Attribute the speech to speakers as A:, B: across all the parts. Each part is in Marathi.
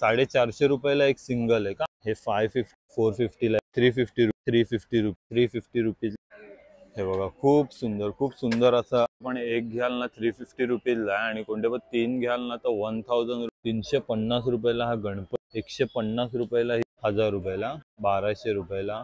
A: 450 रुपयाला एक सिंगल आहे का? हे 550 450 ला 350 रुपीज। हे बघा खूप सुंदर असं पण एक घ्याल ना 350 रुपीजला आणि कोणते पण 3 घ्याल ना तर 1000 350 रुपयाला हा गणपती, 150 रुपयाला 1000 रुपयाला, 1200 रुपयाला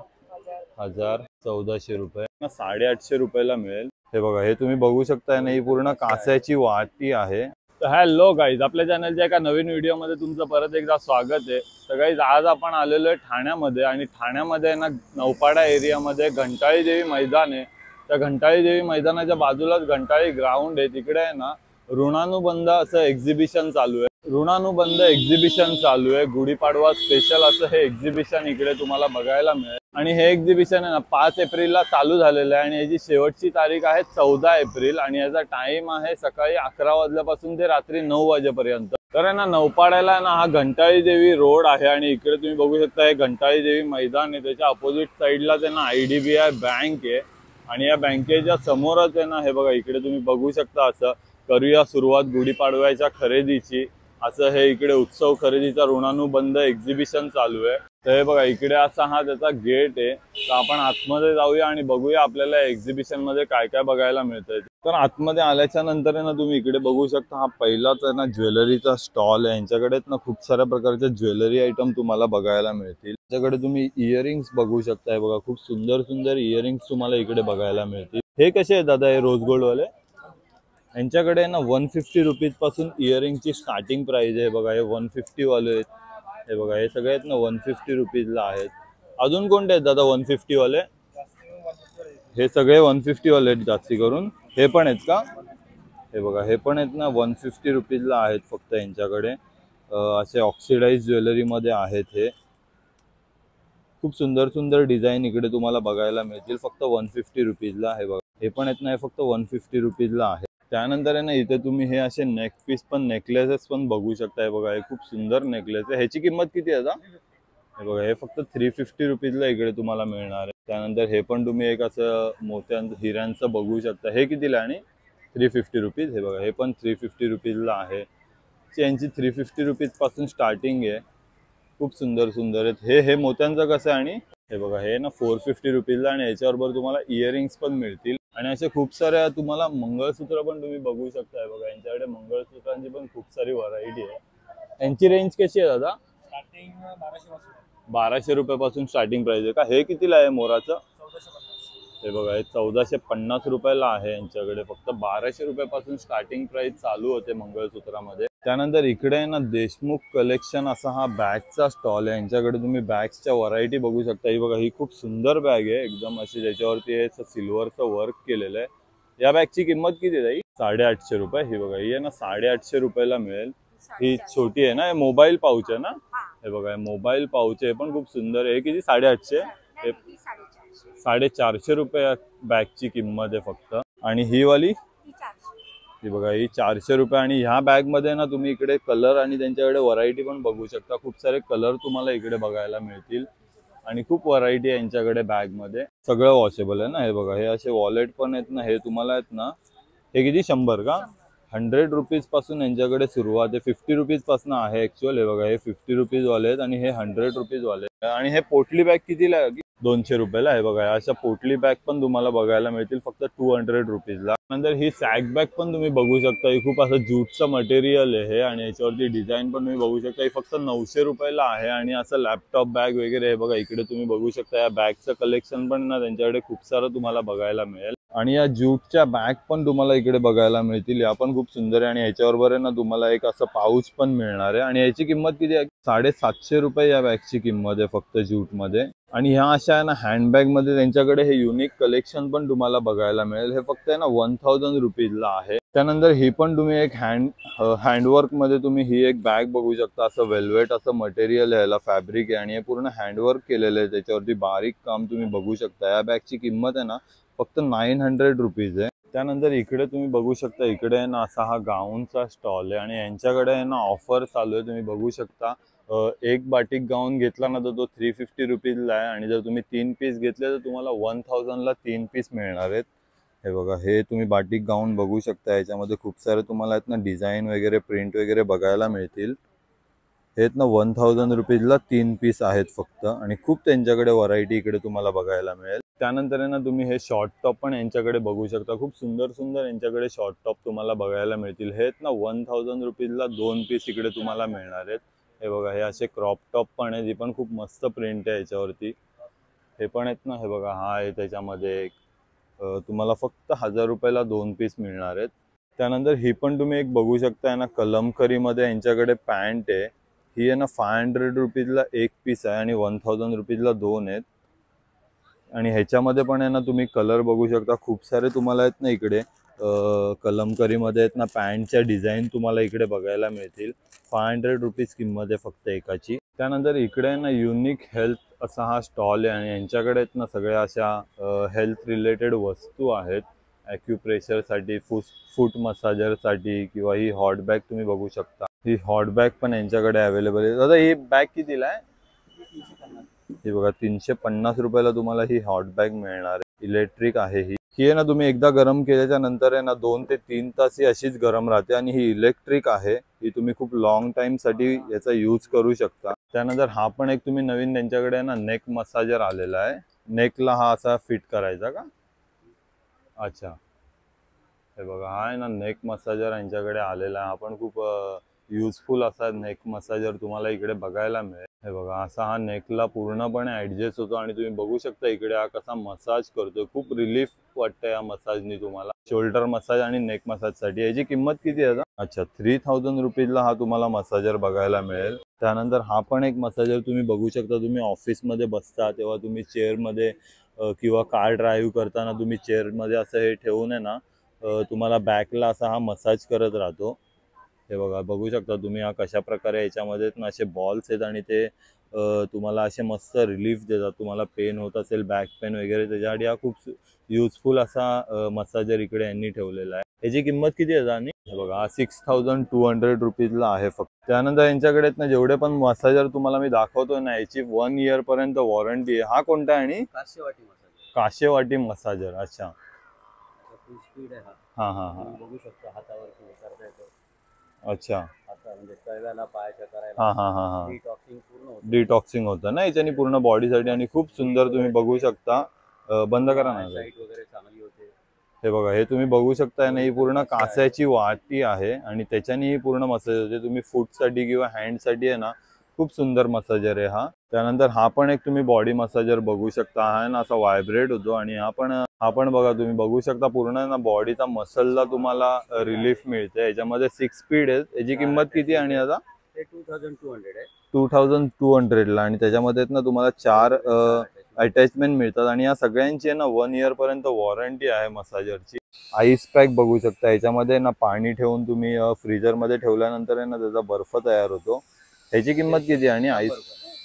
A: 1000, 1400 रुपये, 850 रुपयाला मिळेल। हे बघा हे तुम्ही बघू शकता ना, ही पूर्ण कास्याची वाटी आहे। तर हॅलो गाईज, आपल्या चॅनलच्या एका नवीन व्हिडिओमध्ये तुमचं परत एकदा स्वागत आहे। तर गाईज आज आपण आलेलो आहे ठाण्यामध्ये आणि ठाण्यामध्ये ना नौपाडा एरियामध्ये घंटाळी देवी मैदान आहे। त्या घंटाळी देवी मैदानाच्या बाजूलाच घंटाळी ग्राउंड आहे, तिकडे आहे ना ऋणानुबंध असं एक्झिबिशन चालू आहे। ऋणानुबंध एक्झिबिशन चालू आहे, गुढीपाडवा स्पेशल असं हे एक्झिबिशन इकडे तुम्हाला बघायला मिळेल। आणि हे एक्झिबिशन आहे ना 5 एप्रिलला चालू झालेलं आहे आणि याची शेवटची तारीख आहे 14 एप्रिल आणि याचा टाइम आहे सकाळी 11 वाजल्यापासून ते रात्री 9 वाजेपर्यंत। तर आहे ना नौपाड्याला ना हा घंटाळी देवी रोड आहे आणि इकडे तुम्ही बघू शकता हे घंटाळी देवी मैदान आहे, त्याच्या अपोजिट साईडला त्यांना IDBI बँक आहे आणि या बँकेच्या समोरच आहे ना हे बघा इकडे तुम्ही बघू शकता असं करूया सुरुवात गुढीपाडव्याच्या खरेदीची, असं हे इकडे उत्सव खरेदीचा ऋणानुबंध एक्झिबिशन चालू आहे। तर हे बघा इकडे असा हा त्याचा गेट आहे, तर आपण आतमध्ये जाऊया आणि बघूया आपल्याला एक्झिबिशन मध्ये काय काय बघायला मिळतंय। तर आतमध्ये आल्याच्या नंतर आहे ना तुम्ही इकडे बघू शकता हा पहिलाच आहे ना ज्वेलरीचा स्टॉल आहे। यांच्याकडे ना खूप साऱ्या प्रकारचे ज्वेलरी आयटम तुम्हाला बघायला मिळतील। त्याच्याकडे तुम्ही इयरिंग्स बघू शकताय, बघा खूप सुंदर इयरिंग्स तुम्हाला इकडे बघायला मिळतील। हे कसे आहे दादा हे रोज गोल्ड वाले? यांच्याकडे ना 150 रुपीज पासून इयरिंगची स्टार्टिंग प्राइस आहे। बघा हे 150 वाले आहेत, हे बघा हे सगळे आहेत ना 150 रुपीजला आहेत। अजून कोणते आहेत दादा 150 वाले? हे सगळे 150 वाले आहेत जास्ती करून। हे पण आहेत का? हे बघा हे पण आहेत ना 150 रुपीजला आहेत फक्त यांच्याकडे। असे ऑक्सिडाइज ज्वेलरी मध्ये आहेत हे। खूप सुंदर डिझाईन इकडे तुम्हाला बघायला मिळतील फक्त 150 रुपीजला। हे बघा हे पण आहेत ना हे फक्त 150 रुपीजला आहे। त्यानंतर आहे ना इथे तुम्ही हे असे नेक पीस पण नेकलेसेस पण बघू शकताय। बघा हे खूप सुंदर नेकलेस आहे, ह्याची किंमत किती आहे आता? हे बघा हे फक्त 350 रुपीजला इकडे तुम्हाला मिळणार आहे। त्यानंतर हे पण तुम्ही एक असं मोत्यांचं हिऱ्यांचं बघू शकता, हे कितीला आणि 350 रुपीज। हे बघा हे पण 350 रुपीजला आहे। यांची 350 रुपीज पासून स्टार्टिंग आहे। खूप सुंदर आहेत। हे मोत्यांचं कसं आहे? आणि हे बघा हे ना 450 रुपीजला आणि याच्याबरोबर तुम्हाला इयरिंग्स पण मिळतील आणि असे खूप सारे तुम्हाला मंगळसूत्र पण तुम्ही बघू शकताय। बघा यांच्याकडे मंगळसूत्रांची पण खूप सारी व्हरायटी आहे। यांची रेंज कशी आहे दादा?
B: स्टार्टिंग 1200 पासून
A: 1200 रुपयापासून स्टार्टिंग प्राइस आहे का? हे कितीला आहे मोराचं?
B: 1450।
A: हे बघा हे 1450 रुपयाला आहे यांच्याकडे। फक्त 1200 रुपयापासून स्टार्टिंग प्राइस चालू होते मंगळसूत्रामध्ये। त्यानंतर इकडे ना देशमुख कलेक्शन असा हा बॅगचा स्टॉल आहे। यांच्याकडे तुम्ही बॅग्सच्या व्हरायटी बघू शकता। ही बघा ही खूप सुंदर बॅग आहे एकदम अशी, ज्याच्यावरती हे सिल्वरचं वर्क केलेलं आहे। या बॅगची किंमत किती आहे? 850 रुपये। ही बघा ही आहे ना 850 रुपयाला मिळेल। ही छोटी आहे ना, मोबाईल पाऊच आहे ना? हे बघा मोबाईल पाऊच आहे पण खूप सुंदर आहे। किती? 850? हे 450 रुपये बॅगची किंमत आहे फक्त। आणि ही वाली ही बघा ही 400 रुपये। आणि ह्या बॅग मध्ये ना तुम्ही इकडे कलर आणि त्यांच्याकडे व्हरायटी पण बघू शकता। खूप सारे कलर तुम्हाला इकडे बघायला मिळतील आणि खूप व्हरायटी आहे यांच्याकडे बॅग मध्ये। सगळं वॉशेबल आहे ना। हे बघा हे असे वॉलेट पण आहेत ना, हे तुम्हाला आहेत ना हे किती? 100 का? 100 रुपीज पासून यांच्याकडे सुरुवात आहे। 50 रुपीज पासून आहे ऍक्च्युअल। हे बघा हे 50 रुपीज वाले आहेत आणि हे 100 रुपीज वाले आहेत। आणि हे पोटली बॅग कितीला आहे? 200 रुपयाला। आहे बघा अशा पोटली बॅग पण तुम्हाला बघायला मिळतील फक्त 200 रुपीजला। नंतर ही सॅक बॅग पण तुम्ही बघू शकता, ही खूप असं ज्यूटचं मटेरियल आहे आणि याच्यावरती डिझाईन पण तुम्ही बघू शकता। ही फक्त 900 रुपयाला आहे। आणि असं लॅपटॉप बॅग वगैरे हे बघा इकडे तुम्ही बघू शकता। या बॅगचं कलेक्शन पण ना त्यांच्याकडे खूप सारं तुम्हाला बघायला मिळेल आणि या ज्यूटच्या बॅग पण तुम्हाला इकडे बघायला मिळतील। या पण खूप सुंदर आहे आणि याच्याबरोबर आहे ना तुम्हाला एक असं पाऊच पण मिळणार आहे आणि याची किंमत किती आहे? 750 रुपये या बॅगची किंमत आहे फक्त ज्यूट मध्ये। आणि ह्या अशा आहे ना हँडबॅग मध्ये त्यांच्याकडे हे युनिक कलेक्शन पण तुम्हाला बघायला मिळेल। हे फक्त आहे ना 1000 रुपीजला आहे। त्यानंतर ही पण तुम्ही एक हँडवर्क मध्ये तुम्ही ही एक बॅग बघू शकता। असं वेल्वेट असं मटेरियल आहे, याला फॅब्रिक आहे आणि हे पूर्ण हँडवर्क केलेलं आहे, त्याच्यावरती बारीक काम तुम्ही बघू शकता। या बॅगची किंमत आहे ना फक्त 900 रुपीज आहे। त्यानंतर इकडे तुम्ही बघू शकता, इकडे आहे ना असा हा गाऊनचा स्टॉल आहे आणि यांच्याकडे आहे ना ऑफर चालू आहे, तुम्ही बघू शकता। एक बाटिक गाऊन घेतला ना तर तो 350 रुपीजला आहे आणि जर तुम्ही 3 पीस घेतले तर तुम्हाला 1000 ला 3 पीस मिळणार आहेत। हे बघा हे तुम्ही बाटिक गाऊन बघू शकता, याच्यामध्ये खूप सारे तुम्हाला आहेत ना डिझाईन वगैरे प्रिंट वगैरे बघायला मिळतील। हे आहेत ना 1000 रुपीजला 3 पीस आहेत फक्त आणि खूप त्यांच्याकडे व्हरायटी इकडे तुम्हाला बघायला मिळेल। त्यानंतर आहे ना तुम्ही हे शॉर्ट टॉप पण यांच्याकडे बघू शकता, खूप सुंदर सुंदर यांच्याकडे शॉर्ट टॉप तुम्हाला बघायला मिळतील। हे आहेत ना 1000 रुपीजला 2 पीस इकडे तुम्हाला मिळणार आहेत। हे बघा हे असे क्रॉप टॉप पण आहे, जी पण खूप मस्त प्रिंट आहे याच्यावरती। हे पण आहेत ना, हे बघा हा आहे त्याच्यामध्ये तुम्हाला फक्त 1000 रुपयाला 2 पीस मिळणार आहेत। त्यानंतर ही पण तुम्ही एक बघू शकता ना, कलमकरी मध्ये यांच्याकडे पॅन्ट आहे। ही आहे ना 500 रुपीजला 1 पीस आहे आणि 1000 रुपीजला 2 आहेत। आणि ह्याच्यामध्ये पण आहे ना तुम्ही कलर बघू शकता, खूप सारे तुम्हाला आहेत ना इकडे कलमकरी मध्ये आहेत ना पॅन्टच्या डिझाईन तुम्हाला इकडे बघायला मिळतील। 500 रुपीज किंमत आहे फक्त एकाची। त्यानंतर इकडे ना युनिक हेल्थ असा हा स्टॉल आहे आणि यांच्याकडे आहेत ना सगळ्या अशा हेल्थ रिलेटेड वस्तू आहेत। ॲक्युप्रेशरसाठी, फूट मसाजरसाठी किंवा ही हॉट बॅग तुम्ही बघू शकता। ही हॉट बॅग पण यांच्याकडे अवेलेबल आहे। दादा ही बॅग कितीला आहे? ही बघा 350 रुपयाला तुम्हाला ही हॉट बॅग मिळणार आहे। इलेक्ट्रिक आहे ही आहे ना, तुम्ही एकदा गरम केल्याच्या नंतर आहे ना 2 ते 3 तास ही अशीच गरम राहते आणि ही इलेक्ट्रिक आहे। ही तुम्ही खूप लॉंग टाइम साठी याचा यूज करू शकता। त्यानंतर हा पण एक तुम्ही नवीन त्यांच्याकडे आहे ना नेक मसाजर आलेला आहे। नेकला हा असा फिट करायचा का? अच्छा, हे बघा हा आहे ना नेक मसाजर यांच्याकडे आलेला आहे। हा पण खूप युजफुल असा नेक मसाजर तुम्हाला इकडे बघायला मिळेल। हे बघा असा हा नेकला पूर्णपणे ऍडजस्ट होतो आणि तुम्ही बघू शकता इकडे हा कसा मसाज करतोय। खूप रिलीफ वाटतं या मसाजनी तुम्हाला, शोल्डर मसाज आणि नेक मसाज साठी। याची किंमत किती आहे? अच्छा, 3000 रुपीजला हा तुम्हाला मसाजर बघायला मिळेल। त्यानंतर हा पण एक मसाजर तुम्ही बघू शकता, तुम्ही ऑफिसमध्ये बसता तेव्हा तुम्ही चेअरमध्ये किंवा कार ड्राईव्ह करताना तुम्ही चेअरमध्ये असं हे ठेवून आहे ना तुम्हाला बॅकला असा हा मसाज करत राहतो। हे बघा बघू शकता तुम्ही हा कशा प्रकारे याच्यामध्ये ना असे बॉल्स आहेत आणि ते तुम्हाला असे मस्त रिलीफ देतात। तुम्हाला पेन होत असेल, बॅक पेन वगैरे, त्याच्यासाठी हा खूप युजफुल असा मसाजर इकडे यांनी ठेवलेला आहे। याची किंमत किती आहे आणि हे बघा 6200 रुपीजला आहे फक्त। त्यानंतर यांच्याकडे ना जेवढे पण मसाजर तुम्हाला मी दाखवतोय ना, याची 1 इयर पर्यंत वॉरंटी आहे। हा कोणता आहे? आणि
B: काशेवाटी मसाज।
A: काशेवाटी मसाजर, अच्छा
B: फुल स्पीड आहे हा।
A: हा हा हा,
B: बघू शकता हातावर करता येतो।
A: अच्छा,
B: हाता म्हणजे कळव्याला, पायाच्या करायला।
A: हा हा हा हा,
B: डिटॉक्सिंग पूर्ण होतं।
A: डिटॉक्सिंग होतं ना याच्याने पूर्ण बॉडीसाठी आणि खूप सुंदर तुम्ही बघू शकता। बंद करा ना,
B: साईट वगैरे चांगली होते।
A: हे बघा हे तुम्ही बघू शकता ना, ही पूर्ण कास्याची वाटी आहे आणि त्याच्याने ही पूर्ण मसाज होते। तुम्ही फूटसाठी किंवा हँडसाठी आहे ना खूप सुंदर मसाजर आहे हा। त्यानंतर हा पण एक तुम्ही बॉडी मसाजर बघू शकता, हा आहे ना असा व्हायब्रेट होतो आणि हा पण बघा तुम्ही बघू शकता पूर्ण ना बॉडीचा मसलला तुम्हाला रिलीफ मिळते। याच्यामध्ये 6 स्पीड आहे। याची किंमत किती आणि आता?
B: ते 2200 आहे।
A: 2200 ला आणि त्याच्यामध्ये ना तुम्हाला 4 अटॅचमेंट मिळतात आणि या सगळ्यांची आहे ना 1 इयर पर्यंत वॉरंटी आहे मसाजरची। आईस पॅक बघू शकता, याच्यामध्ये ना पाणी ठेवून तुम्ही फ्रीजर मध्ये ठेवल्यानंतर आहे ना त्याचा बर्फ तयार होतो। ह्याची किंमत किती आणि आईस?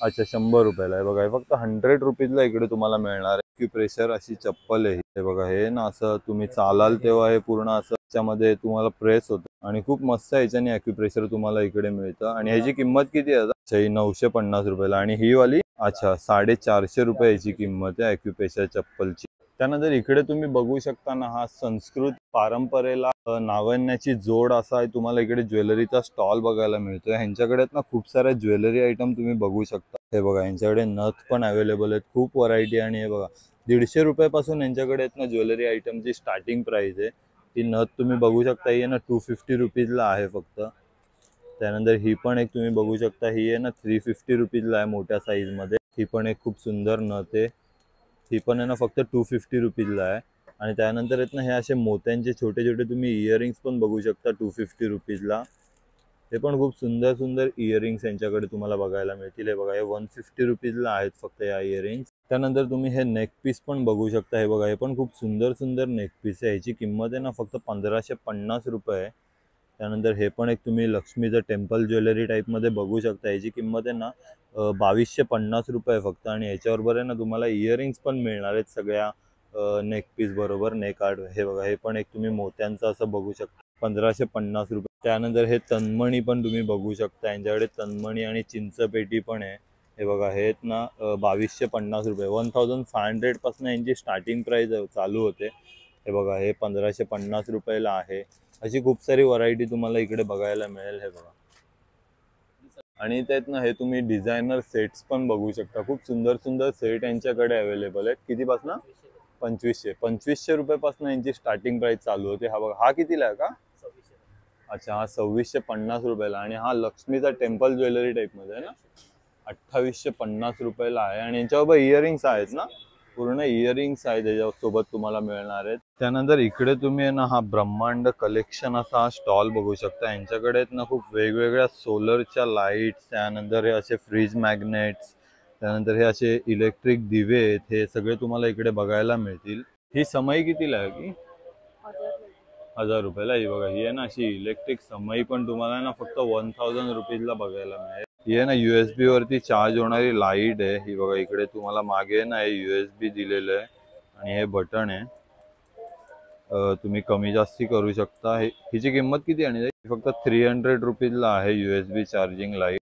A: अच्छा, 100 रुपयाला आहे। बघा हे फक्त 100 रुपीजला इकडे तुम्हाला मिळणार आहे। ॲक्युप्रेशर अशी चप्पल आहे। हे बघा हे ना असं तुम्ही चालाल तेव्हा हे पूर्ण असं त्याच्यामध्ये तुम्हाला प्रेस होतं आणि खूप मस्त याच्याने ॲक्युप्रेशर तुम्हाला इकडे मिळतं। आणि ह्याची किंमत किती आहे? अच्छा, ही 950 रुपयाला आणि ही वाली अच्छा 450 रुपये याची किंमत आहे ॲक्युप्रेशर चप्पलची। त्यानंतर इकडे तुम्ही बघू शकता ना, हा संस्कृत परंपरेला नावण्याची जोड असा आहे तुम्हाला इकडे ज्वेलरीचा स्टॉल बघायला मिळतोय। ह्यांच्याकडे ना खूप साऱ्या ज्वेलरी आयटम तुम्ही बघू शकता। हे बघा यांच्याकडे नथ पण अवेलेबल आहेत, खूप व्हरायटी। आणि हे बघा 150 रुपयापासून यांच्याकडे ना ज्वेलरी आयटमची स्टार्टिंग प्राइस आहे। ही नथ तुम्ही बघू शकता, ही आहे ना 250 रुपीजला आहे फक्त। त्यानंतर ही पण एक तुम्ही बघू शकता, ही आहे ना 350 रुपीजला आहे मोठ्या साईजमध्ये। ही पण एक खूप सुंदर नथ आहे, ही पण आहे ना फक्त 250 रुपीजला आहे। आणि त्यानंतर आहेत ना हे असे मोत्यांचे छोटे छोटे तुम्ही इयरिंग्स पण बघू शकता 250 रुपीजला। हे पण खूप सुंदर सुंदर इयरिंग्स यांच्याकडे तुम्हाला बघायला मिळतील। हे बघा हे 150 रुपीजला आहेत फक्त या इयरिंग्स। त्यानंतर तुम्ही हे नेक पीस पण बघू शकता। हे बघा हे पण खूप सुंदर सुंदर नेक पीस आहे। याची किंमत आहे ना फक्त 1550 रुपये आहे। त्यानंतर हे पण एक तुम्ही लक्ष्मीचं टेम्पल ज्वेलरी टाईपमध्ये बघू शकता। याची किंमत आहे ना 2250 रुपये फक्त। आणि याच्याबरोबर आहे ना तुम्हाला इयरिंग्स पण मिळणार आहेत सगळ्या नेक पीस बरोबर, नेक आर्ट। हे बघा हे पण एक तुम्ही मोत्यांचं असं बघू शकता 1550 रुपये। त्यानंतर हे तन्मणी पण तुम्ही बघू शकता, यांच्याकडे तन्मणी आणि चिंचपेटी पण आहे। हे बघा हे आहेत ना 2250 रुपये, 1500 पासून यांची स्टार्टिंग प्राइस चालू होते। हे बघा हे 1550 रुपयाला आहे। अशी खूप सारी व्हरायटी तुम्हाला इकडे बघायला मिळेल। हे बघा आणि त्यात ना हे तुम्ही डिझायनर सेट्स पण बघू शकता. खूप सुंदर सुंदर सेट यांच्याकडे अवेलेबल आहेत. कितीपासून? 2500 रुपयापासून यांची स्टार्टिंग प्राइस चालू होते. हा बघा, हा कितीला आहे का?
B: 2600.
A: अच्छा, हा 2650 रुपयाला. आणि हा लक्ष्मीचा टेम्पल ज्वेलरी टाइप मध्ये आहे ना, 2850 रुपयाला आहे. आणि यांच्याबरोबर इयरिंग्स आहेत ना, पूर्ण इयरिंग्स आहेत त्याच्यासोबत तुम्हाला मिळणार आहेत. त्यानंतर इकडे तुम्ही ना हा ब्रह्मांड कलेक्शन असा हा स्टॉल बघू शकता. यांच्याकडे आहेत ना खूप वेगवेगळ्या सोलरच्या लाईट्स, त्यानंतर हे असे फ्रीज मॅग्नेट्स, त्यानंतर हे असे इलेक्ट्रिक दिवे आहेत. हे सगळे तुम्हाला इकडे बघायला मिळतील. ही समई कितीला आहे की? 1000 रुपयाला. ही बघा, ही आहे ना अशी इलेक्ट्रिक समई पण तुम्हाला ना फक्त 1000 रुपीजला बघायला मिळेल. ही आहे ना USB वरती चार्ज होणारी लाईट आहे. ही बघा, इकडे तुम्हाला मागे ना हे USB दिलेलं आहे आणि हे बटन आहे. तुम्ही कमी जास्ती करू शकता. हिची किंमत किती आहे? फक्त 300 रुपीजला आहे USB चार्जिंग लाईट.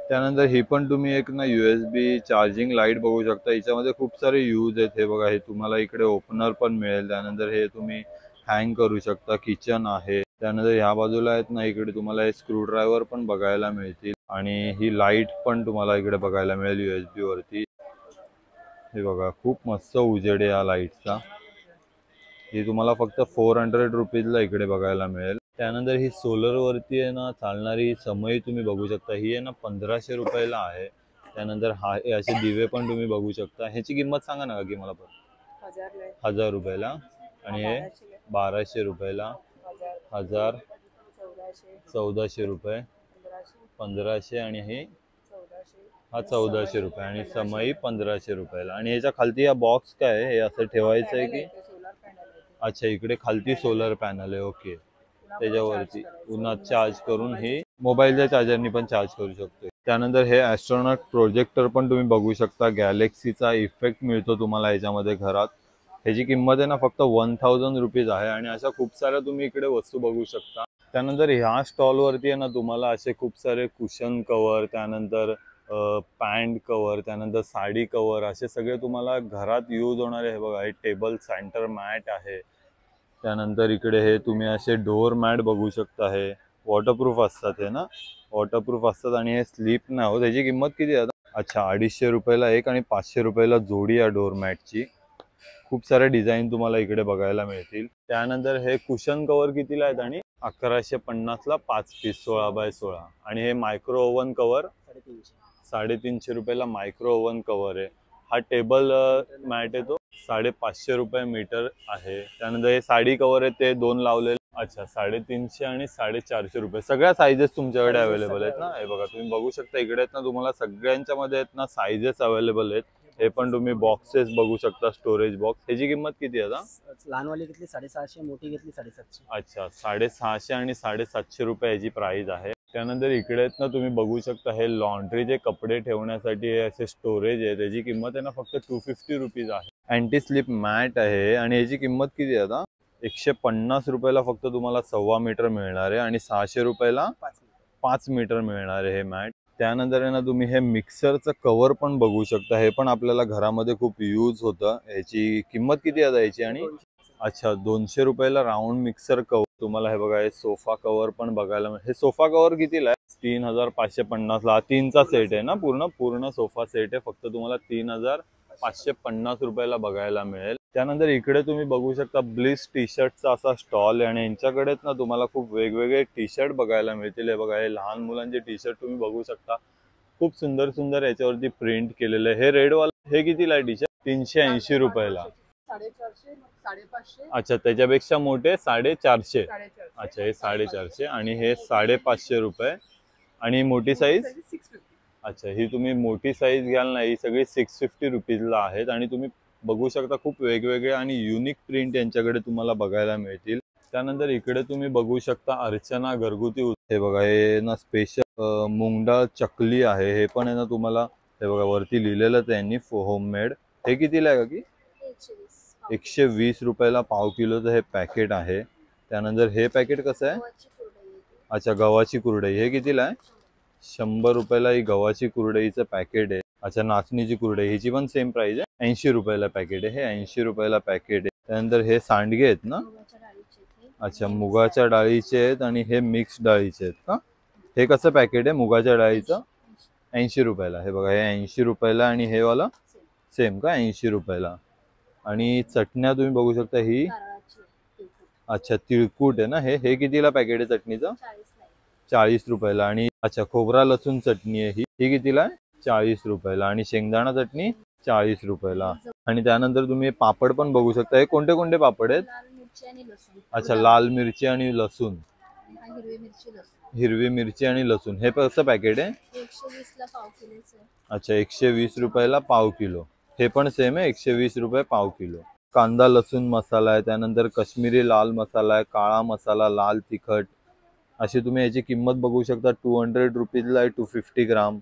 A: त्यानंतर ही पण तुम्ही एक ना USB चार्जिंग लाईट बघू शकता. हिच्यामध्ये खूप सारे यूज आहेत. हे बघा, हे तुम्हाला इकडे ओपनर पण मिळेल. त्यानंतर हे तुम्ही हँग करू शकता. किचन आहे. त्यानंतर ह्या बाजूला आहेत ना, इकडे तुम्हाला हे स्क्रू ड्रायव्हर पण बघायला मिळतील. आणि ही लाईट पण तुम्हाला इकडे बघायला मिळेल USB वरती. हे बघा, खूप मस्त उजेड आहे या लाईटचा. ही तुम्हाला फक्त 400 रुपीजला इकडे बघायला मिळेल. त्यानंतर ही सोलर वरती आहे ना चालणारी समई तुम्ही बघू शकता. ही आहे ना 1500 रुपयाला आहे. त्यानंतर हा असे दिवे पण तुम्ही बघू शकता. ह्याची किंमत सांगा ना की मला पण? 1000 रुपयाला. आणि हे 1200 रुपयाला. 1000, 1400 रुपये, 1500 आणि हे हा 1400 रुपये. आणि समई 1500 रुपयाला. आणि याच्या खालती हा बॉक्स काय आहे? हे असं ठेवायचं आहे की? अच्छा, इकडे खालती सोलर पॅनल आहे. ओके, त्याच्यावरती उन्हात चार्ज करून हे मोबाईलच्या चार्जरनी पण चार्ज करू शकतो. त्यानंतर हे ॲस्ट्रॉनॉट प्रोजेक्टर पण तुम्ही बघू शकता. गॅलेक्सीचा इफेक्ट मिळतो तुम्हाला याच्यामध्ये घरात. ह्याची किंमत आहे ना फक्त 1000 रुपीज आहे. आणि अशा खूप साऱ्या तुम्ही इकडे वस्तू बघू शकता. त्यानंतर ह्या स्टॉलवरती आहे ना तुम्हाला असे खूप सारे कुशन कवर, त्यानंतर पॅन्ट कवर, त्यानंतर साडी कवर, असे सगळे तुम्हाला घरात यूज होणारे. हे बघा, हे टेबल सेंटर मॅट आहे. त्यानंतर इकडे हे तुम्ही असे डोअर मॅट बघू शकता. हे वॉटरप्रूफ असतात. हे ना वॉटरप्रूफ असतात आणि हे स्लीप नाही होत. त्याची किंमत किती आहे? अच्छा, 250 रुपयाला एक आणि 500 रुपयाला जोडी आहे डोअर मॅटची. खूप सारे डिझाईन तुम्हाला इकडे बघायला मिळतील. त्यानंतर हे कुशन कवर कितीला आहेत? आणि 1150ला 5 पीस 16x16. आणि हे मायक्रो ओव्हन कवर 350 रुपयाला मायक्रो ओव्हन कवर आहे. हा टेबल मॅट आहे तो 550 रुपये मीटर आहे. त्यानंतर हे साडी कवर आहे ते 2 लावलेले. अच्छा, 350 आणि 450 रुपये. सगळ्या साईजेस तुमच्याकडे अवेलेबल आहेत ना. हे बघा, तुम्ही बघू शकता इकडे आहेत ना तुम्हाला सगळ्यांच्या मध्ये आहेत ना साईजेस अवेलेबल आहेत. हे पण तुम्ही बॉक्सेस बघू शकता, स्टोरेज बॉक्स. ह्याची किंमत किती आहे?
B: लहानवाली घेतली 650, मोठी घेतली 750.
A: अच्छा, 650 आणि 750 रुपये याची प्राइस आहे. त्यानंतर इकडे ना तुम्ही बघू शकता हे लॉन्ड्रीचे कपडे ठेवण्यासाठी असे स्टोरेज आहे. त्याची किंमत आहे ना फक्त 250 रुपीज आहे. अँटी स्लिप मॅट आहे. आणि याची किंमत किती आहे आता? 150 रुपयाला फक्त तुम्हाला 1.25 मीटर मिळणार आहे. आणि 600 रुपयाला 5 मीटर मिळणार आहे हे मॅट. त्यानंतर आहे ना तुम्ही हे मिक्सरचं कवर पण बघू शकता. हे पण आपल्याला घरामध्ये खूप यूज होतं. याची किंमत किती आहे याची? आणि अच्छा, 200 रुपयाला राऊंड मिक्सर कवर तुम्हाला. हे बघा, हे सोफा कवर पण बघायला मिळेल. हे सोफा कवर कितीला आहे? 3550ला. 3चा सेट आहे ना, पूर्ण सोफा सेट आहे. फक्त तुम्हाला 3550 रुपयाला बघायला मिळेल. त्यानंतर इकडे तुम्ही बघू शकता ब्लिस टी शर्टचा असा स्टॉल आहे. आणि यांच्याकडेच ना तुम्हाला खूप वेगवेगळे टी शर्ट बघायला मिळतील. हे बघा, हे लहान मुलांचे टी शर्ट तुम्ही बघू शकता. खूप सुंदर सुंदर याच्यावरती प्रिंट केलेलं आहे. हे रेडवाला हे कितीला आहे टी शर्ट? 380 रुपयाला.
B: 450, 550.
A: अच्छा, त्याच्यापेक्षा मोठे 450. अच्छा, हे 450 आणि हे 550 रुपये. आणि मोठी साईज? अच्छा, ही तुम्ही मोठी साईज घ्याल ना, ही सगळी 650 रुपीजला आहेत. आणि तुम्ही बघू शकता खूप वेगवेगळे आणि युनिक प्रिंट यांच्याकडे तुम्हाला बघायला मिळतील. त्यानंतर इकडे तुम्ही बघू शकता अर्चना घरगुती. हे बघा, हे ना स्पेशल मुंगडाळ चकली आहे. हे पण आहे ना तुम्हाला, हे बघा वरती लिहिलेलंच आहे यांनी होममेड. हे कितीला आहे का की? 120 रुपयाला पाव किलोचं हे पॅकेट आहे. त्यानंतर हे पॅकेट कसं आहे? अच्छा, गव्हाची कुरडई. हे कितीला आहे? 100 रुपयाला ही गव्हाची कुरडईचं पॅकेट आहे. अच्छा, नाचणीची कुरडई हिची पण सेम प्राइस आहे. 80 रुपयाला पॅकेट आहे. हे 80 रुपयाला पॅकेट आहे. त्यानंतर हे सांडगे आहेत ना? अच्छा, मुगाच्या डाळीचे आहेत. आणि हे मिक्स डाळीचे आहेत का? हे कसं पॅकेट आहे मुगाच्या डाळीचं? 80 रुपयाला. हे बघा, हे 80 रुपयाला आणि हे वाला सेम का 80 रुपयाला. आणि चटण्या तुम्ही बघू शकता ही, अच्छा तिळकूट आहे ना. हे कितीला पॅकेट आहे चटणीचं? 40 रुपयाला. आणि अच्छा खोबरा लसूण चटणी आहे ही कितीला आहे? 40 रुपयाला. आणि शेंगदाणा चटणी 40 रुपयाला. आणि त्यानंतर तुम्ही पापड पण बघू शकता. हे कोणते कोणते पापड आहेत? अच्छा लाल मिरची आणि लसूण, हिरवी मिरची आणि लसूण. हे कसं पॅकेट आहे?
B: 120 ला पाव किलो.
A: अच्छा 120 रुपयाला पाव किलो. हे पण सेम आहे 120 रुपये पाव किलो. कांदा लसूण मसाला आहे, त्यानंतर काश्मीरी लाल मसाला आहे, काळा मसाला, लाल तिखट. अशी तुम्ही याची किंमत बघू शकता. 200 रुपीजला आहे 250 ग्राम.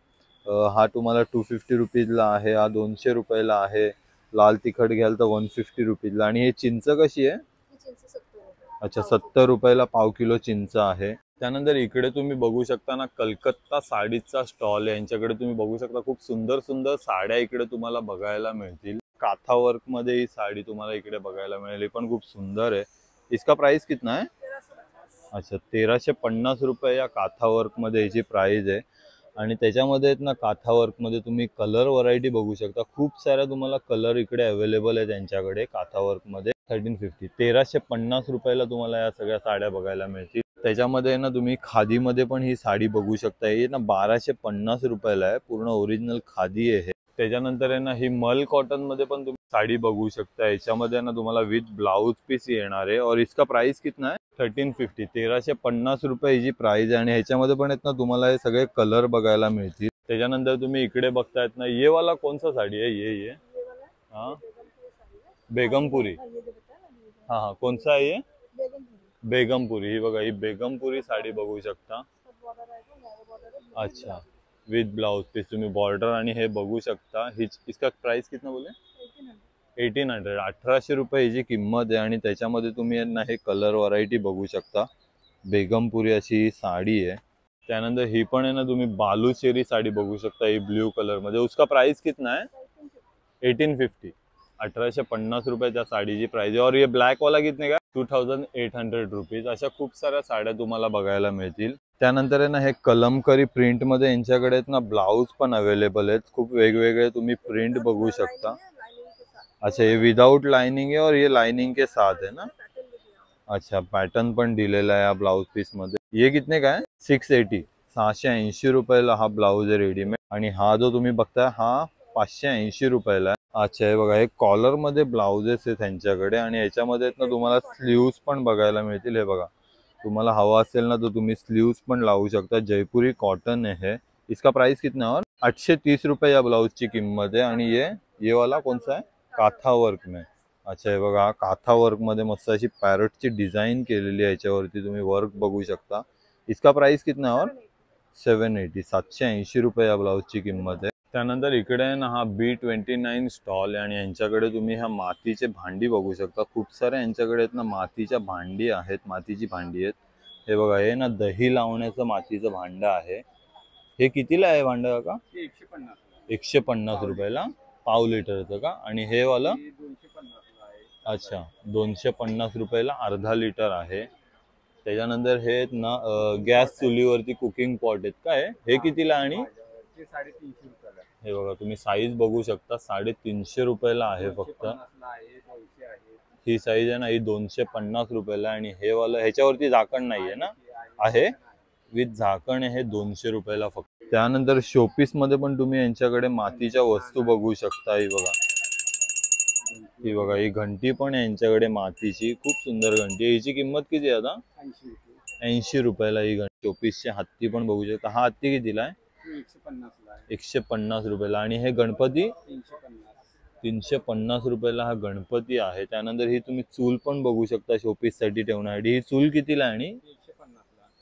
A: हा तुम्हाला 250 रुपीजला आहे. हा 200 रुपयाला आहे. लाल तिखट घ्याल तर 150 रुपीजला. आणि हे चिंच कशी आहे? अच्छा 70 रुपयाला पाव किलो चिंच आहे. त्यानंतर इकडे तुम्ही बघू शकता ना कलकत्ता साडीचा स्टॉल आहे. यांच्याकडे तुम्ही बघू शकता खूप सुंदर सुंदर साड्या इकडे तुम्हाला बघायला मिळतील. काथा वर्क मध्ये ही साडी तुम्हाला इकडे बघायला मिळेल. ही पण खूप सुंदर आहे. इसका प्राइस कितना है? अच्छा 1350 रुपये या काथा वर्क मध्ये याची प्राइस आहे. आणि त्याच्यामध्ये ना काथा वर्क मध्ये तुम्ही कलर व्हरायटी बघू शकता. खूप साऱ्या तुम्हाला कलर इकडे अवेलेबल आहे त्यांच्याकडे काथा वर्क मध्ये. 1350 रुपयाला तुम्हाला या सगळ्या साड्या बघायला मिळतील. त्याच्यामध्ये ना तुम्ही खादीमध्ये पण ही साडी बघू शकता. ही ना 1250 रुपयाला आहे. पूर्ण ओरिजिनल खादी आहे. त्याच्यानंतर आहे ना ही मल कॉटन मध्ये पण तुम्ही साडी बघू शकता. याच्यामध्ये ना तुम्हाला विथ ब्लाउज पीस येणार आहे. और इसका प्राइस कितना है? 1350. 1350 रुपये हिची प्राइस आहे. आणि ह्याच्यामध्ये पण आहेत ना तुम्हाला हे सगळे कलर बघायला मिळतील. त्याच्यानंतर तुम्ही इकडे बघतायत ना ये वाला कौन सा साडी है? ये हाँ बेगमपुरी. हाँ हाँ कौन सा है ये? बेगमपुरी. ही बघा ही बेगमपुरी साडी बघू शकता. अच्छा विथ ब्लाउज पीस तुम्ही बॉर्डर आणि हे बघू शकता. इसका प्राइस कितना बोले? 1800. 1800 रुपये हिची किंमत आहे. आणि त्याच्यामध्ये तुम्ही ना हे कलर व्हरायटी बघू शकता. बेगमपुरी अशी ही साडी आहे. त्यानंतर ही पण आहे ना तुम्ही बालुशेरी साडी बघू शकता. ही ब्ल्यू कलर मध्ये. उसका प्राइस कितना है? 1850. 1850 रुपये त्या साडीची प्राइस आहे. और ये ब्लॅक वाला कितने का? 2800 रुपीज. अशा खूप साऱ्या साड्या तुम्हाला बघायला मिळतील. त्यानंतर आहे ना हे कलमकरी प्रिंट मध्ये यांच्याकडे आहेत ना ब्लाउज पण अवेलेबल आहेत. खूप वेगवेगळे तुम्ही प्रिंट बघू शकता. अच्छा ये विदाउट लाइनिंग है और ये लाइनिंग के साथ है ना. अच्छा पॅटर्न पण दिलेला आहे या ब्लाउज पीस मध्ये. ये कितने का है? 680. 680 रुपयाला हा ब्लाउज आहे रेडीमेड. आणि हा जो तुम्ही बघताय हा 580 रुपयाला आहे. अच्छा हे बघा हे कॉलर मध्ये ब्लाउजेस आहेत त्यांच्याकडे. आणि याच्यामध्ये ना तुम्हाला स्लीव्स पण बघायला मिळतील. हे बघा तुम्हाला हवा असेल ना तर तुम्ही स्लीव्स पण लावू शकता. जयपुरी कॉटन आहे. इसका प्राइस कितना है? 830 रुपये या ब्लाउजची किंमत आहे. आणि ये वाला कौन सा है? काथा वर्क में. अच्छा हे बघा काथा वर्क मध्ये मस्त अशी पॅरटची डिझाईन केलेली आहे. याच्यावरती तुम्ही वर्क बघू शकता. इसका प्राइस कितना है? 780. 780 रुपये या ब्लाउजची किंमत आहे. त्यानंतर इकडे ना हा B29 स्टॉल आहे. आणि यांच्याकडे तुम्ही ह्या मातीचे भांडी बघू शकता. खूप सारे यांच्याकडे आहेत ना मातीच्या भांडी आहेत. मातीची भांडी आहेत. हे बघा हे ना दही लावण्याचं मातीचं भांड आहे. हे कितीला आहे भांड काका? 150 रुपयाला पाव लिटरचं का? आणि हे वाला
B: 250 आहे.
A: अच्छा 250 रुपयाला अर्धा लिटर आहे. त्याच्यानंतर हे ना गॅस चुलीवरती कुकिंग पॉट आहेत का? हे कितीला? आणि
B: 350 रुपयाला.
A: हे बघा तुम्ही साईज बघू शकता. 350 रुपयाला आहे फक्त. ही साईज आहे ना ही 250 रुपयाला. आणि हे वाला ह्याच्यावरती झाकण नाहीये ना? आहे विथ झाकण हे 200 रुपयाला फक्त. त्यानंतर शोपीस मध्ये पण तुम्ही यांच्याकडे मातीच्या वस्तू बघू शकता. ही बघा ही घंटी पण आहे यांच्याकडे मातीची. खूप सुंदर घंटी आहे. हिची किंमत किती आहे आता? 80 रुपयाला ही घंटी. शोपीसचे हत्ती पण बघू शकता. हा हत्ती कितीला आहे? 150 रुपयाला. आणि हे गणपती 350 रुपयाला हा गणपती आहे. त्यानंतर ही तुम्ही चूल पण बघू शकता शोपीस साठी ठेवण्यासाठी. ही चूल कितीला आहे? आणि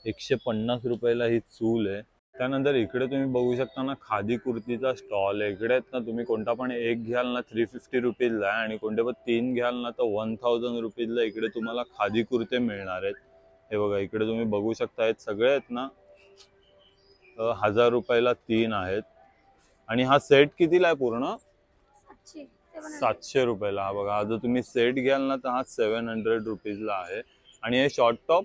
A: 150 रुपयाला ही चूल आहे. त्यानंतर इकडे तुम्ही बघू शकता ना खादी कुर्तीचा स्टॉल आहे. इकडे ना तुम्ही कोणता पण एक घ्याल ना 350 रुपीजला आहे. आणि कोणते पण 3 घ्याल ना तर 1000 रुपीजला इकडे तुम्हाला खादी कुर्ते मिळणार आहेत. हे बघा इकडे तुम्ही बघू शकता सगळे आहेत ना 1000 रुपयाला 3 आहेत. आणि हा सेट कितीला आहे? पूर्ण 700 रुपयाला. हा बघा हा जर तुम्ही सेट घ्याल ना तर हा 700 रुपीजला आहे. आणि हे शॉर्ट टॉप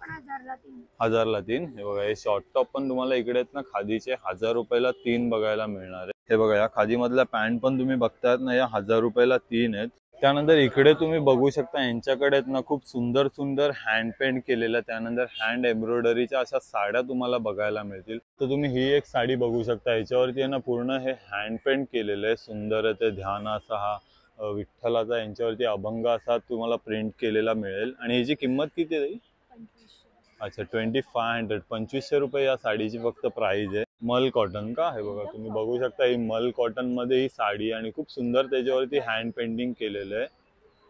B: पण 1000 ला 3.
A: 1000 ला 3. हे बघा हे शॉर्ट टॉप पण तुम्हाला इकडे आहेत ना खादीचे 1000 रुपयाला 3 बघायला मिळणार आहे. हे बघा या खादी मधल्या पॅन्ट पण तुम्ही बघतायत ना या 1000 रुपयाला 3 आहेत. त्यानंतर इकडे तुम्ही बघू शकता यांच्याकडे आहेत ना खूप सुंदर सुंदर हँड पेंट केलेल्या त्यानंतर हँड एम्ब्रॉयडरीच्या अशा साड्या तुम्हाला बघायला मिळतील. तर तुम्ही ही एक साडी बघू शकता याच्यावरती आहे ना पूर्ण हे हँड पेंट केलेलं आहे. सुंदर ते ध्यान असा हा विठ्ठलाचा यांच्यावरती अभंग असा तुम्हाला प्रिंट केलेला मिळेल. आणि याची किंमत किती आहे?
B: 2500.
A: अच्छा 2500. 2500 रुपये या साडीची फक्त प्राइस आहे. मल कॉटन का? हे बघा तुम्ही बघू शकता ही मल कॉटन मध्ये ही साडी आणि खूप सुंदर त्याच्यावरती हँड पेंटिंग केलेलं आहे.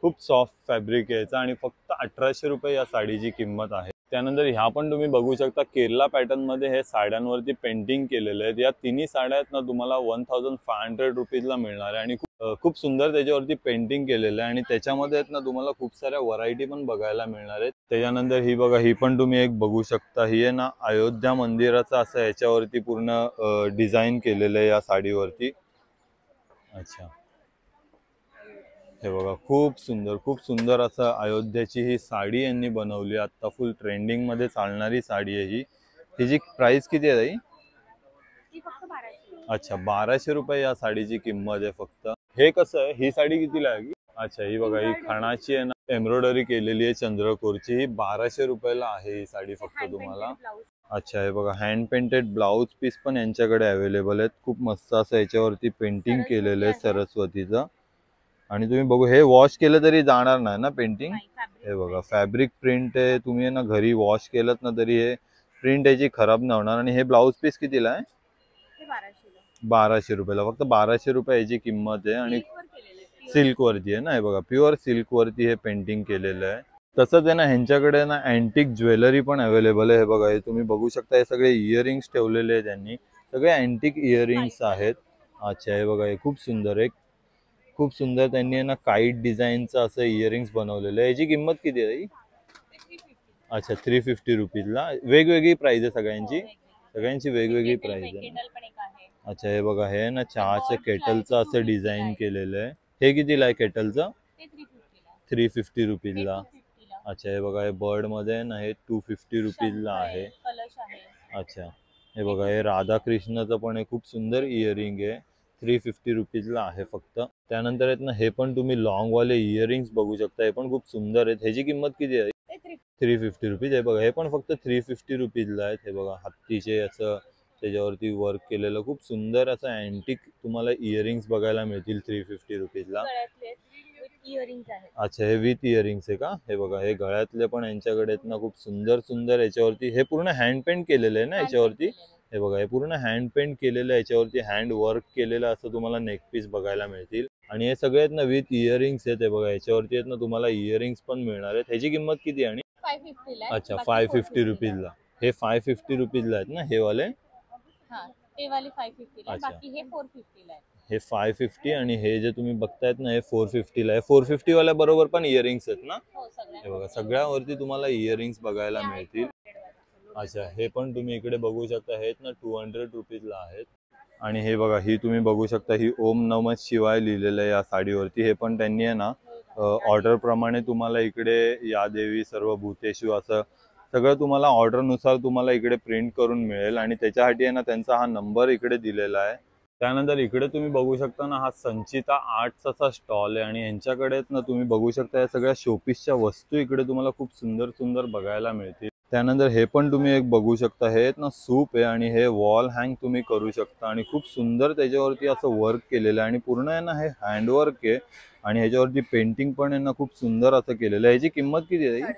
A: खूप सॉफ्ट फॅब्रिक आहे याचा आणि फक्त 1800 रुपये या साडीची किंमत आहे. त्यानंतर ह्या पण तुम्ही बघू शकता केरला पॅटर्न मध्ये हे साड्यांवरती पेंटिंग केलेलं आहे. या तिन्ही साड्या आहेत ना तुम्हाला 1500 रुपीजला मिळणार आहे आणि खूप सुंदर त्याच्यावरती पेंटिंग केलेलं आहे आणि त्याच्यामध्ये आहेत ना तुम्हाला खूप साऱ्या व्हरायटी पण बघायला मिळणार आहेत. त्याच्यानंतर ही बघा ही पण तुम्ही एक बघू शकता. ही आहे ना अयोध्या मंदिराचं असं याच्यावरती पूर्ण डिझाईन केलेलं आहे या साडीवरती. अच्छा हे बघा खूप सुंदर असं अयोध्याची ही साडी यांनी बनवली. आता फुल ट्रेंडिंग मध्ये चालणारी साडी आहे ही. हिची प्राइस किती आहे ताई?
B: ती फक्त 1200.
A: अच्छा 1200 रुपये या साडीची किंमत आहे फक्त. हे कसं आहे ही साडी कितीला आहे? अच्छा ही बघा ही खणाची आहे ना एम्ब्रॉयडरी केलेली आहे चंद्रकोरची. ही 1200 रुपयाला आहे ही साडी फक्त तुम्हाला. अच्छा हे बघा हँड पेंटेड ब्लाउज पीस पण यांच्याकडे अवेलेबल आहेत. खूप मस्त असं याच्यावरती पेंटिंग केलेलं आहे सरस्वतीचं. आणि तुम्ही बघू हे वॉश केलं तरी जाणार नाही ना पेंटिंग. हे बघा फॅब्रिक प्रिंट आहे. तुम्ही ना घरी वॉश केलं ना तरी हे प्रिंट याची खराब नाही होणार. आणि हे ब्लाउज पीस कितीला आहे? 1200 रुपयाला. फक्त 1200 रुपये याची किंमत आहे. आणि सिल्क वरती आहे ना. हे बघा प्युअर सिल्क वरती हे पेंटिंग केलेलं आहे. तसंच आहे ना ह्यांच्याकडे ना अँटिक ज्वेलरी पण अवेलेबल आहे. हे बघा हे तुम्ही बघू शकता हे सगळे इयरिंग्स ठेवलेले आहेत त्यांनी. सगळे अँटिक इयरिंग्स आहेत. अच्छा हे बघा हे खूप सुंदर आहे. खूप सुंदर त्यांनी ना काईट डिझाईनचं असं इयरिंग्स बनवलेलं आहे. याची किंमत किती आहे? अच्छा 350 रुपीजला. वेगवेगळी प्राइस आहे सगळ्यांची वेगवेगळी प्राइस आहे. अच्छा हे बघा हे ना चहाच्या केटलचं असं डिझाईन केलेलं आहे. हे कितीला आहे केटलचं? 350 रुपीजला. अच्छा हे बघा हे बर्ड मध्ये ना हे 250 रुपीजला आहे. अच्छा हे बघा हे राधाकृष्णाचं पण हे खूप सुंदर इयरिंग आहे. 350 रुपीजला आहे फक्त. त्यानंतर आहेत ना हे पण तुम्ही लॉंग वाले इयरिंग्स बघू शकता. हे पण खूप सुंदर आहेत. ह्याची किंमत किती आहे? 350 रुपीज. हे बघा हे पण फक्त 350 रुपीजला आहेत. हे बघा हत्तीचे असं त्याच्यावरती वर्क केलेलं खूप सुंदर असं अँटिक तुम्हाला इयरिंग्स बघायला मिळतील 350 रुपीजला. अच्छा हे विथ इयरिंग्स आहे का? हे बघा हे गळ्यातले पण यांच्याकडे आहेत ना खूप सुंदर याच्यावरती हे पूर्ण हँड पेंट केलेलं आहे ना याच्यावरती. हे बघा हे पूर्ण हँड पेंट केलेलं याच्यावरती हँड वर्क केलेलं असं तुम्हाला नेक पीस बघायला मिळतील. आणि हे सगळे आहेत ना विथ इयरिंग्स आहेत. हे बघा याच्यावरती आहेत ना तुम्हाला इयरिंग्स पण मिळणार आहेत. ह्याची किंमत किती आणि?
B: 550
A: अच्छा 550 रुपीजला. हे 550 रुपीजला आहेत ना हे वाले?
B: ते वाले 550 ला. बाकी हे 450 ला आहे.
A: हे 550 आणि हे जे तुम्ही बघतायत ना हे 450 ला आहे. 450 वाल्या बरोबर पण इयरिंग्स आहेत ना? हे बघा सगळ्यावरती तुम्हाला इयरिंग्स बघायला मिळतील. अच्छा हे पण तुम्ही इकडे बघू शकता हे ना 200 रुपीजला आहेत. आणि हे बघा ही तुम्ही बघू शकता ही ओम नमः शिवाय लिहिलेलं आहे या साडीवरती. हे पण त्यांनी आहे ना ऑर्डर प्रमाणे तुम्हाला इकडे या देवी सर्व भूतेषु असं सगळं तुम्हाला ऑर्डरनुसार तुम्हाला इकडे प्रिंट करून मिळेल. आणि त्याच्यासाठी आहे ना त्यांचा हा नंबर इकडे दिलेला आहे. त्यानंतर इकडे तुम्ही बघू शकता ना हा संचिता आर्ट्सचा स्टॉल आहे. आणि यांच्याकडे ना तुम्ही बघू शकता या सगळ्या शोपीसच्या वस्तू इकडे तुम्हाला खूप सुंदर बघायला मिळतील. त्यानंतर हे पण तुम्ही एक बघू शकता हे ना सूप आहे आणि हे वॉल हँग तुम्ही करू शकता. आणि खूप सुंदर त्याच्यावरती असं वर्क केलेलं आहे आणि पूर्ण आहे ना हे हँडवर्क आहे. आणि ह्याच्यावरती पेंटिंग पण आहे ना खूप सुंदर असं केलेलं आहे. ह्याची किंमत किती आहे?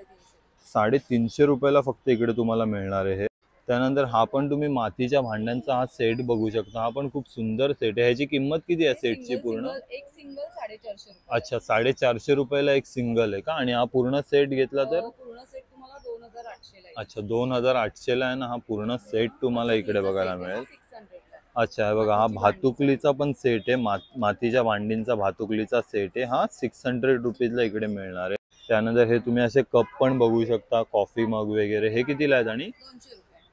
A: 350 रुपयाला फक्त इकडे तुम्हाला मिळणार आहे. त्यानंतर हा पण तुम्ही मातीच्या भांड्यांचा हा सेट बघू शकता. हा पण खूप सुंदर सेट आहे. ह्याची किंमत किती आहे सेटची पूर्ण?
B: एक सिंगल 450 रुपये.
A: अच्छा 450 रुपयाला एक सिंगल आहे का? आणि हा पूर्ण सेट घेतला तर?
B: पूर्ण सेट तुम्हाला 2800 ला.
A: अच्छा 2800 ला आहे ना हा पूर्ण सेट तुम्हाला इकडे बघायला मिळेल.
B: 600 ला.
A: अच्छा बघा हा भातुकलीचा पण सेट आहे. मातीच्या भांडींचा भातुकलीचा सेट आहे. हा 600 रुपीजला इकडे मिळणार आहे. त्यानंतर हे तुम्ही असे कप पण बघू शकता कॉफी मग वगैरे. हे कितीला आहेत? आणि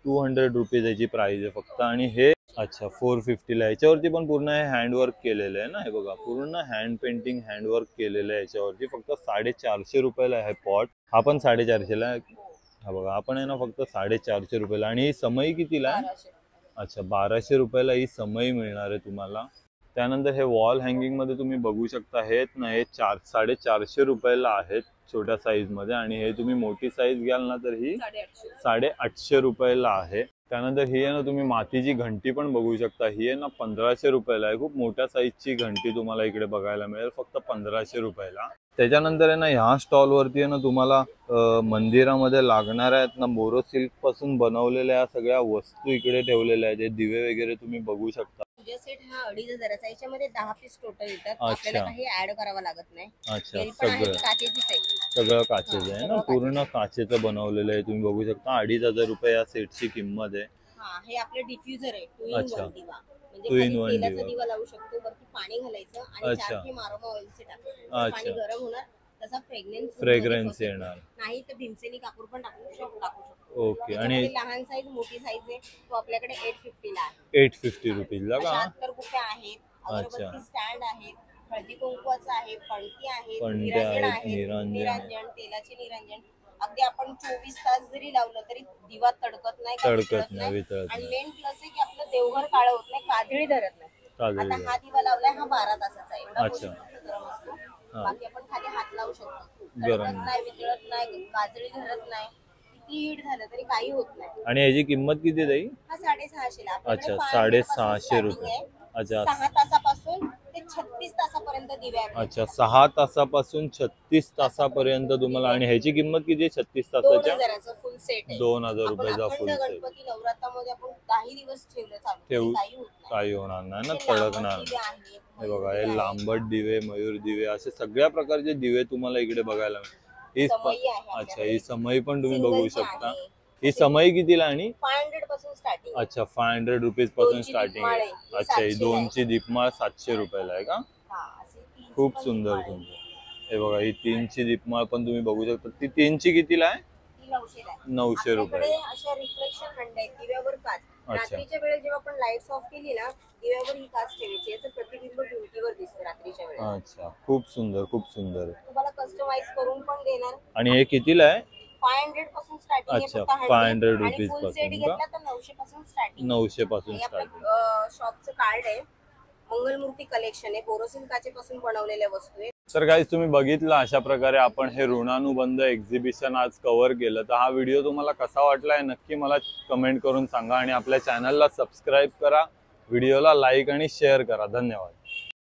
A: 200 रुपीज याची प्राइस आहे फक्त. आणि हे अच्छा 450 ला. याच्यावरती पण पूर्ण हे हँडवर्क केलेलं आहे ना. हे बघा पूर्ण हँड पेंटिंग हँडवर्क केलेलं आहे याच्यावरती. फक्त 450 रुपयाला आहे पॉट. हा पण 450 ला. हा बघा आपण आहे ना फक्त 450 रुपयाला. आणि ही समई कितीला आहे?
B: 1200.
A: अच्छा 1200 रुपयाला ही समई मिळणार आहे तुम्हाला. त्यानंतर हे वॉल हँगिंग मध्ये तुम्ही बघू शकता हे ना, हे 450 रुपयाला आहेत छोट्या साईज मध्ये. आणि हे तुम्ही मोठी साईज घ्याल ना तर ही
B: 850.
A: 850 रुपयाला आहे. त्यानंतर ही आहे ना तुम्ही मातीची घंटी पण बघू शकता. ही आहे ना 1500 रुपयाला आहे. खूप मोठ्या साईजची घंटी तुम्हाला इकडे बघायला मिळेल फक्त 1500 रुपयाला. त्याच्यानंतर आहे ना ह्या स्टॉल वरती आहे ना तुम्हाला मंदिरामध्ये लागणाऱ्या आहेत ना बोरोसिल्क पासून बनवलेल्या या सगळ्या वस्तू इकडे ठेवलेल्या आहेत. हे दिवे वगैरे तुम्ही बघू शकता.
B: पूजा सेट हा 2500चा. याच्यामध्ये 10 पीस टोटल येतात.
A: अच्छा.
B: आपल्याला काही ऍड करावं लागत नाही.
A: अच्छा
B: तेल पण आहे,
A: सगळं
B: काचेचीच आहे.
A: सगळं काचेचं आहे ना, पूर्ण काचेचं बनवलेलं आहे. तुम्ही बघू शकता 2500 रुपये या सेटची किंमत आहे.
B: हा हे आपलं डिफ्युजर आहे. 2 in
A: अच्छा.
B: 1 दिवा. म्हणजे
A: 2 in 1
B: खाली तेलाचा
A: दिवा.
B: दिवा लावू शकतो. वरती पाणी घालायचं आणि
A: अच्छा.
B: 4 थेंब अरोमा ऑइलचे टाकायचे.
A: अच्छा.
B: पाणी गरम होणार तसा
A: फ्रेग्रन्स येणार.
B: नाही तर भीमसेनी कापूर पण टाकू शकतो.
A: ओके. आणि
B: लहान साईज मोठी साईज आहे तो आपल्याकडे 850 ला आहे.
A: 850 रुपीजला का?
B: 76 कुप्या आहेत. अगरबत्ती स्टँड आहेत. हळदी कुंकवाचं आहे. पणती आहे.
A: पणत्या
B: निरांजन
A: आहेत,
B: आहे.
A: निरांजन.
B: निरांजन तेलाचे निरांजन. अगदी आपण 24 तास जरी लावलं तरी दिवा तडकत नाही,
A: तडकत नाही, वितळत
B: आणि
A: नाही.
B: मेन प्लस आहे की आपलं देवघर काळं होत नाही, काजळी धरत नाही.
A: काजळी
B: आता
A: धरत.
B: हा दिवा लावलाय हा 12 तासाचा आहे. एवढा
A: अच्छा.
B: गोष्ट गरम असतो.
A: हा.
B: बाकी आपण खाली हात लावू शकतो.
A: गरम.
B: तडकत नाही, वितळत नाही, काजळी धरत नाही. किती हीट झालं तरी काही होत नाही.
A: आणि याची किंमत किती ताई?
B: हा 650 ला.
A: अच्छा 650 रुपये. अच्छा
B: 6 तासापासून ते 36 तासापर्यंत दिवे आहेत.
A: अच्छा 6 तासापासून 36 तासापर्यंत तुम्हाला. आणि ह्याची किंमत किती आहे 36 तासाच्या?
B: 2000चा फुल सेट आहे.
A: 2000
B: आपण
A: रुपयाचा
B: अखंड
A: फुल सेट.
B: गणपती नवरात्रामध्ये आपण 10 दिवस ठेवलं चालू
A: ठेवू.
B: तरी काही होत नाही.
A: काही होणार नाही ना,
B: हे
A: तडकणार.
B: लांबट दिवे आहेत,
A: हे बघा
B: मयूर
A: हे
B: दिवे
A: लांबट दिवे, मयूर दिवे, असे सगळ्या प्रकारचे दिवे तुम्हाला इकडे बघायला मिळतील. ही
B: समई आहे
A: अच्छा
B: आपल्याकडे.
A: ही समई पण तुम्ही बघू
B: सिंगलची
A: शकता.
B: आहे.
A: ही समई कितीला? आणि
B: 500 पासून स्टार्टिंग.
A: अच्छा 500 रुपीज पासून
B: दोनची
A: स्टार्टिंग आहे.
B: दीपमाळ आहे.
A: अच्छा ही
B: 700 ला आहे.
A: 2ची दीपमाळ 700 रुपयाला आहे का? खूप सुंदर सुंदर. हे बघा ही 3ची दीपमाळ पण तुम्ही बघू शकता. ती 3ची कितीला आहे? 900 रुपये.
B: अशा रिफ्लेक्शन हंड आहेत दिव्यावर काच.
A: अच्छा.
B: रात्रीच्या वेळेस जेव्हा आपण लाईट्स ऑफ केली ना दिव्यावर ही काच ठेवायची. याचं प्रतिबिंब भिंतीवर दिसतं रात्रीच्या वेळेस.
A: अच्छा खूप सुंदर खूप सुंदर.
B: तुम्हाला कस्टमाइज करून पण देणार.
A: आणि हे कितीला आहे?
B: 500 पासून स्टार्टिंग आहे.
A: अच्छा,
B: फक्त 100.
A: 500
B: आणि
A: रुपीज
B: फुल
A: पासून
B: सेट
A: का?
B: घेतला तर 900 पासून स्टार्टिंग.
A: 900 पासून
B: हे
A: स्टार्टिंग.
B: आपलं शॉपचं कार्ड आहे. मंगलमूर्ती कलेक्शन आहे. बोरोसिल काचेपासून बनवलेल्या वस्तू आहेत.
A: तर गाईज तुम्ही बघितलं अशा प्रकारे आपण हे ऋणानुबंध एक्झिबिशन आज कव्हर केलं. तर हा व्हिडिओ तुम्हाला कसा वाटलाय नक्की मला कमेंट करून सांगा. आणि आपल्या चॅनलला सबस्क्राईब करा, व्हिडिओला लाईक आणि शेअर करा. धन्यवाद.